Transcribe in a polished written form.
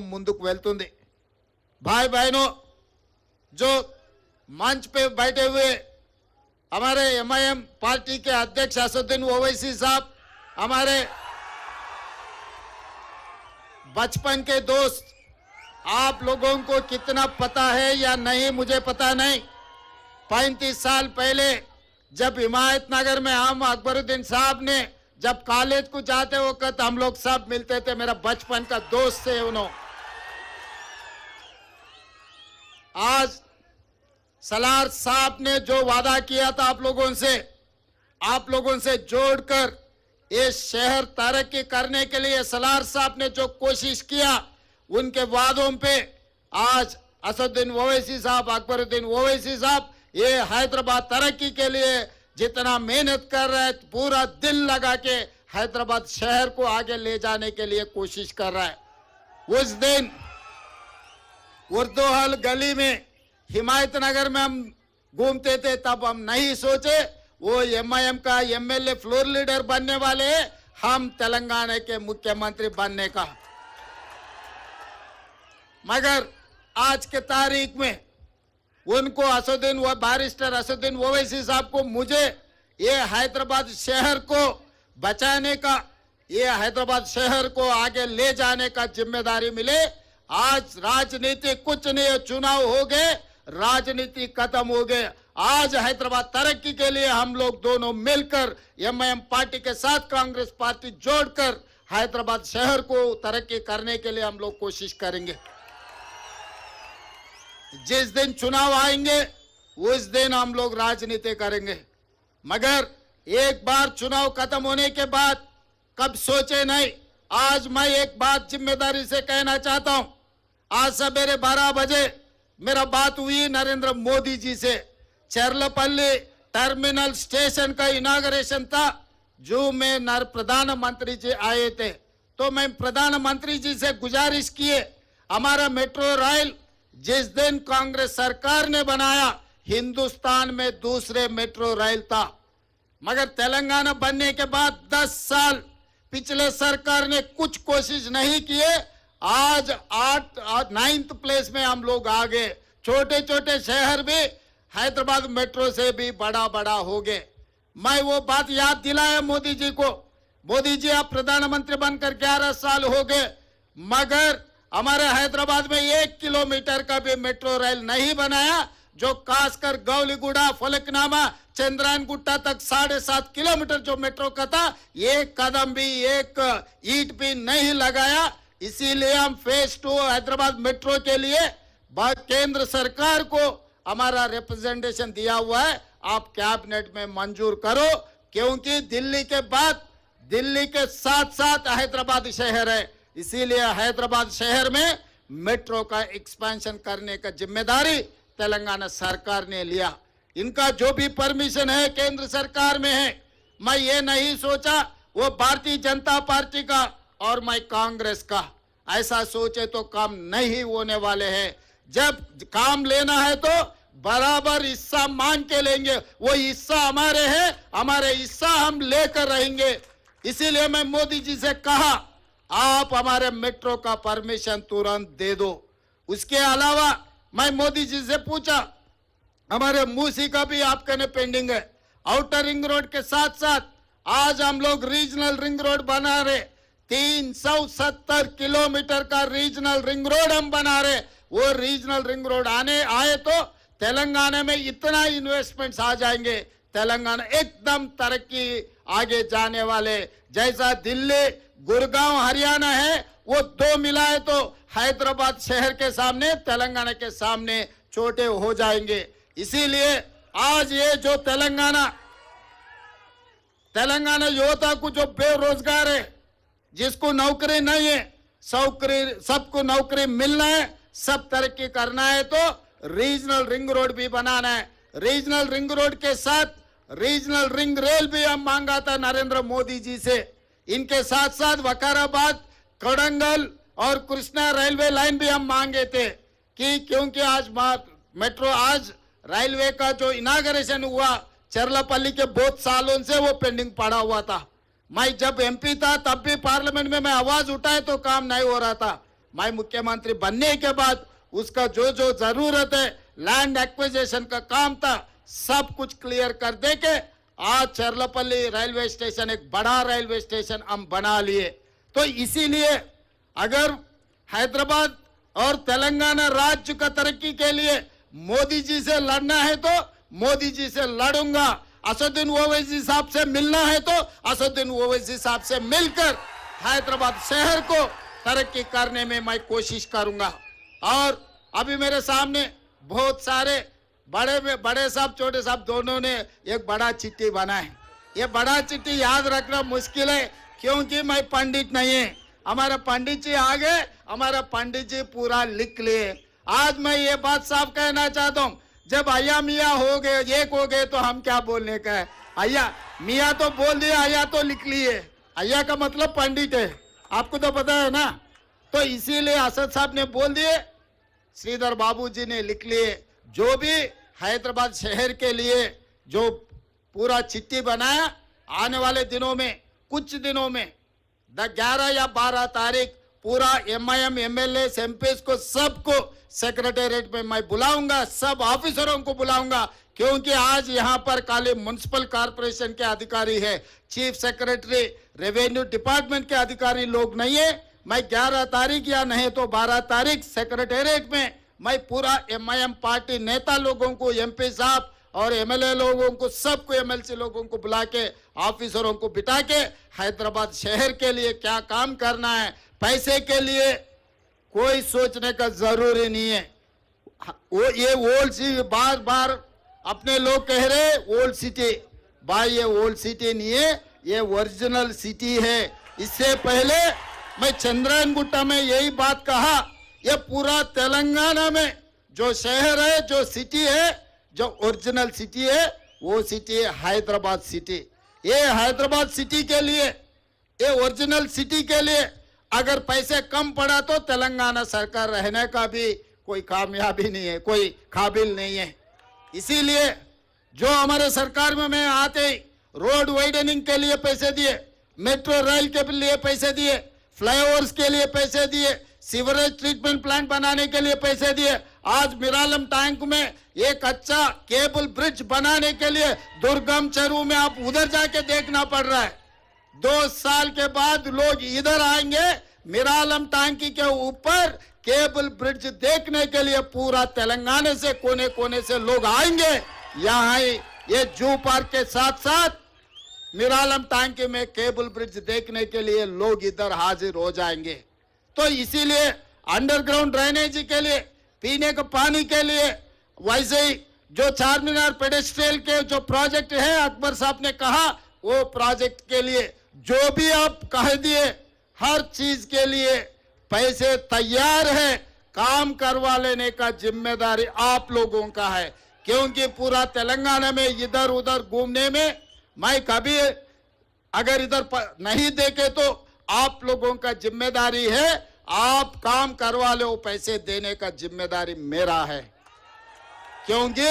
ముందుకు వెళ్తుంది। भाई बहनों, जो मंच पे बैठे हुए हमारे एमआईएम पार्टी के अध्यक्ष असदुद्दीन ओवैसी साहब, हमारे बचपन के दोस्त, आप लोगों को कितना पता है या नहीं मुझे पता नहीं। 35 साल पहले जब हिमायतनगर में हम अकबरुद्दीन साहब ने जब कॉलेज को जाते वक्त हम लोग सब मिलते थे। मेरा बचपन का दोस्त थे उन्होंने। आज सलार साहब ने जो वादा किया था आप लोगों से जोड़कर ये शहर तरक्की करने के लिए सलार साहब ने जो कोशिश किया, उनके वादों पे आज असदुद्दीन ओवैसी साहब, अकबरुद्दीन ओवैसी साहब ये हैदराबाद तरक्की के लिए जितना मेहनत कर रहे हैं, पूरा दिल लगा के हैदराबाद शहर को आगे ले जाने के लिए कोशिश कर रहा है। उस दिन उर्दूहल गली में हिमायतनगर में हम घूमते थे, तब हम नहीं सोचे वो एमआईएम का एमएलए फ्लोर लीडर बनने वाले हैं, हम तेलंगाना के मुख्यमंत्री बनने का। मगर आज के तारीख में उनको बैरिस्टर असदुद्दीन ओवैसी साहब को मुझे ये हैदराबाद शहर को बचाने का, ये हैदराबाद शहर को आगे ले जाने का जिम्मेदारी मिले। आज राजनीति कुछ नहीं, चुनाव हो गए, राजनीति खत्म हो गए। आज हैदराबाद तरक्की के लिए हम लोग दोनों मिलकर एमआईएम पार्टी के साथ कांग्रेस पार्टी जोड़कर हैदराबाद शहर को तरक्की करने के लिए हम लोग कोशिश करेंगे। जिस दिन चुनाव आएंगे उस दिन हम लोग राजनीति करेंगे। मगर एक बार चुनाव खत्म होने के बाद कब सोचे नहीं। आज मैं एक बात जिम्मेदारी से कहना चाहता हूं। आज सवेरे 12 बजे मेरा बात हुई नरेंद्र मोदी जी से। चरलपल्ली टर्मिनल स्टेशन का इनाग्रेशन था, जो में प्रधानमंत्री जी आए थे, तो मैं प्रधानमंत्री जी से गुजारिश किए, हमारा मेट्रो रेल जिस दिन कांग्रेस सरकार ने बनाया, हिंदुस्तान में दूसरे मेट्रो रेल था। मगर तेलंगाना बनने के बाद 10 साल पिछले सरकार ने कुछ कोशिश नहीं किए। आज 9th प्लेस में हम लोग आ गए। छोटे छोटे शहर भी हैदराबाद मेट्रो से भी बड़ा हो गए। मैं वो बात याद दिलाया मोदी जी को। मोदी जी, आप प्रधानमंत्री बनकर 11 साल हो गए, मगर हमारे हैदराबाद में 1 किलोमीटर का भी मेट्रो रेल नहीं बनाया। जो खासकर गौलीगुड़ा, फलकनामा, चंद्रायन गुट्टा तक 7.5 किलोमीटर जो मेट्रो का था, एक कदम भी, एक ईंट भी नहीं लगाया। इसीलिए हम फेज 2 हैदराबाद मेट्रो के लिए केंद्र सरकार को हमारा रिप्रेजेंटेशन दिया हुआ है। आप कैबिनेट में मंजूर करो, क्योंकि दिल्ली के बाद दिल्ली के साथ साथ हैदराबाद शहर है। इसीलिए हैदराबाद शहर में मेट्रो का एक्सपेंशन करने का जिम्मेदारी तेलंगाना सरकार ने लिया। इनका जो भी परमिशन है केंद्र सरकार में है। मैं ये नहीं सोचा वो भारतीय जनता पार्टी का और मैं कांग्रेस का, ऐसा सोचे तो काम नहीं होने वाले हैं। जब काम लेना है तो बराबर हिस्सा मांग के लेंगे। वो हिस्सा हमारे हैं, हमारे हिस्सा हम लेकर रहेंगे। इसीलिए मैं मोदी जी से कहा, आप हमारे मेट्रो का परमिशन तुरंत दे दो। उसके अलावा मैं मोदी जी से पूछा, हमारे मूसी का भी आपके ने पेंडिंग है। आउटर रिंग रोड के साथ साथ आज हम लोग रीजनल रिंग रोड बना रहे। 370 किलोमीटर का रीजनल रिंग रोड हम बना रहे। वो रीजनल रिंग रोड आए तो तेलंगाना में इतना इन्वेस्टमेंट्स आ जाएंगे, तेलंगाना एकदम तरक्की आगे जाने वाले। जैसा दिल्ली, गुड़गांव, हरियाणा है, वो 2 मिलाए तो हैदराबाद शहर के सामने, तेलंगाना के सामने छोटे हो जाएंगे। इसीलिए आज ये जो तेलंगाना युवता को जो बेरोजगार है, जिसको नौकरी नहीं है, सबको नौकरी मिलना है, सब तरक्की करना है, तो रीजनल रिंग रोड भी बनाना है। रीजनल रिंग रोड के साथ रीजनल रिंग रेल भी हम मांगा था नरेंद्र मोदी जी से। इनके साथ साथ वकाराबाद, कोडंगल और कृष्णा रेलवे लाइन भी हम मांगे थे, कि क्योंकि आज मेट्रो, आज रेलवे का जो इनाग्रेशन हुआ, चरलापल्ली के बहुत सालों से वो पेंडिंग पड़ा हुआ था। मैं जब एमपी था तब भी पार्लियामेंट में मैं आवाज उठाए तो काम नहीं हो रहा था। मैं मुख्यमंत्री बनने के बाद उसका जो जो जरूरत है लैंड एक्विजिशन का काम था सब कुछ क्लियर कर दे के आज चरलपल्ली रेलवे स्टेशन एक बड़ा रेलवे स्टेशन हम बना लिए। तो इसीलिए अगर हैदराबाद और तेलंगाना राज्य का तरक्की के लिए मोदी जी से लड़ना है तो मोदी जी से लड़ूंगा, असदुद्दीन ओवैसी साहब से मिलना है तो असदुद्दीन ओवैसी साहब से मिलकर हैदराबाद शहर को तरक्की करने में मैं कोशिश करूंगा। और अभी मेरे सामने बहुत सारे बड़े साहब छोटे साहब दोनों ने एक बड़ा चिट्ठी बनाए। ये बड़ा चिट्ठी याद रखना मुश्किल है क्योंकि मैं पंडित नहीं है। हमारा पंडित जी आ गए, हमारा पंडित जी पूरा लिख लिए। आज मैं ये बात साफ कहना चाहता हूँ, जब अय्या मियाँ हो गए एक हो गए तो हम क्या बोलने का है। अय्या मियाँ तो बोल दिए, अय्या तो लिख लिए। अय्या का मतलब पंडित है, आपको तो पता है ना। तो इसीलिए असद साहब ने बोल दिए, श्रीधर बाबू जी ने लिख लिए। जो भी हैदराबाद शहर के लिए जो पूरा चिट्ठी बनाया, आने वाले दिनों में कुछ दिनों में 11 या 12 तारीख पूरा MIM MLA MPs को सबको सेक्रेटेरिएट में मैं बुलाऊंगा, सब ऑफिसरों को बुलाऊंगा क्योंकि आज यहाँ पर खाली म्युनिसिपल कॉर्पोरेशन के अधिकारी है, चीफ सेक्रेटरी रेवेन्यू डिपार्टमेंट के अधिकारी लोग नहीं है। मैं 11 तारीख या नहीं तो 12 तारीख सेक्रेटेरिएट में मैं पूरा MIM पार्टी नेता लोगों को, MP साहब और MLA लोगों को, सबको MLC लोगों को बुला के ऑफिसरों को बिठा के हैदराबाद शहर के लिए क्या काम करना है, पैसे के लिए कोई सोचने का जरूरी नहीं है। वो ये ओल्ड सिटी बार बार अपने लोग कह रहे ओल्ड सिटी, भाई ये ओल्ड सिटी नहीं है, ये ओरिजिनल सिटी है। इससे पहले मैं चंद्रायन गुट्टा में यही बात कहा, ये पूरा तेलंगाना में जो शहर है, जो सिटी है, जो ओरिजिनल सिटी है वो सिटी है हैदराबाद सिटी। ये हैदराबाद सिटी के लिए, ये ओरिजिनल सिटी के लिए अगर पैसे कम पड़ा तो तेलंगाना सरकार रहने का भी कोई कामयाबी नहीं है, कोई काबिल नहीं है। इसीलिए जो हमारे सरकार में मैं आते ही रोड वाइडनिंग के लिए पैसे दिए, मेट्रो रेल के लिए पैसे दिए, फ्लाईओवर्स के लिए पैसे दिए, सीवरेज ट्रीटमेंट प्लांट बनाने के लिए पैसे दिए। आज मिरालम टैंक में एक अच्छा केबल ब्रिज बनाने के लिए दुर्गम चरू में आप उधर जाके देखना पड़ रहा है। 2 साल के बाद लोग इधर आएंगे, मिरालम टैंक के ऊपर केबल ब्रिज देखने के लिए पूरा तेलंगाना से कोने कोने से लोग आएंगे। यहाँ ये जू पार्क के साथ साथ मिरालम टैंक में केबल ब्रिज देखने के लिए लोग इधर हाजिर हो जाएंगे। तो इसीलिए अंडरग्राउंड ड्रेनेज के लिए, पीने के पानी के लिए, वैसे ही जो चारमीनार पेडेस्ट्रियल के जो प्रोजेक्ट है अकबर साहब ने कहा वो प्रोजेक्ट के लिए जो भी आप कह दिए हर चीज के लिए पैसे तैयार है। काम करवा लेने का जिम्मेदारी आप लोगों का है क्योंकि पूरा तेलंगाना में इधर उधर घूमने में मैं कभी अगर इधर नहीं देखे तो आप लोगों का जिम्मेदारी है। आप काम करवा लो, पैसे देने का जिम्मेदारी मेरा है क्योंकि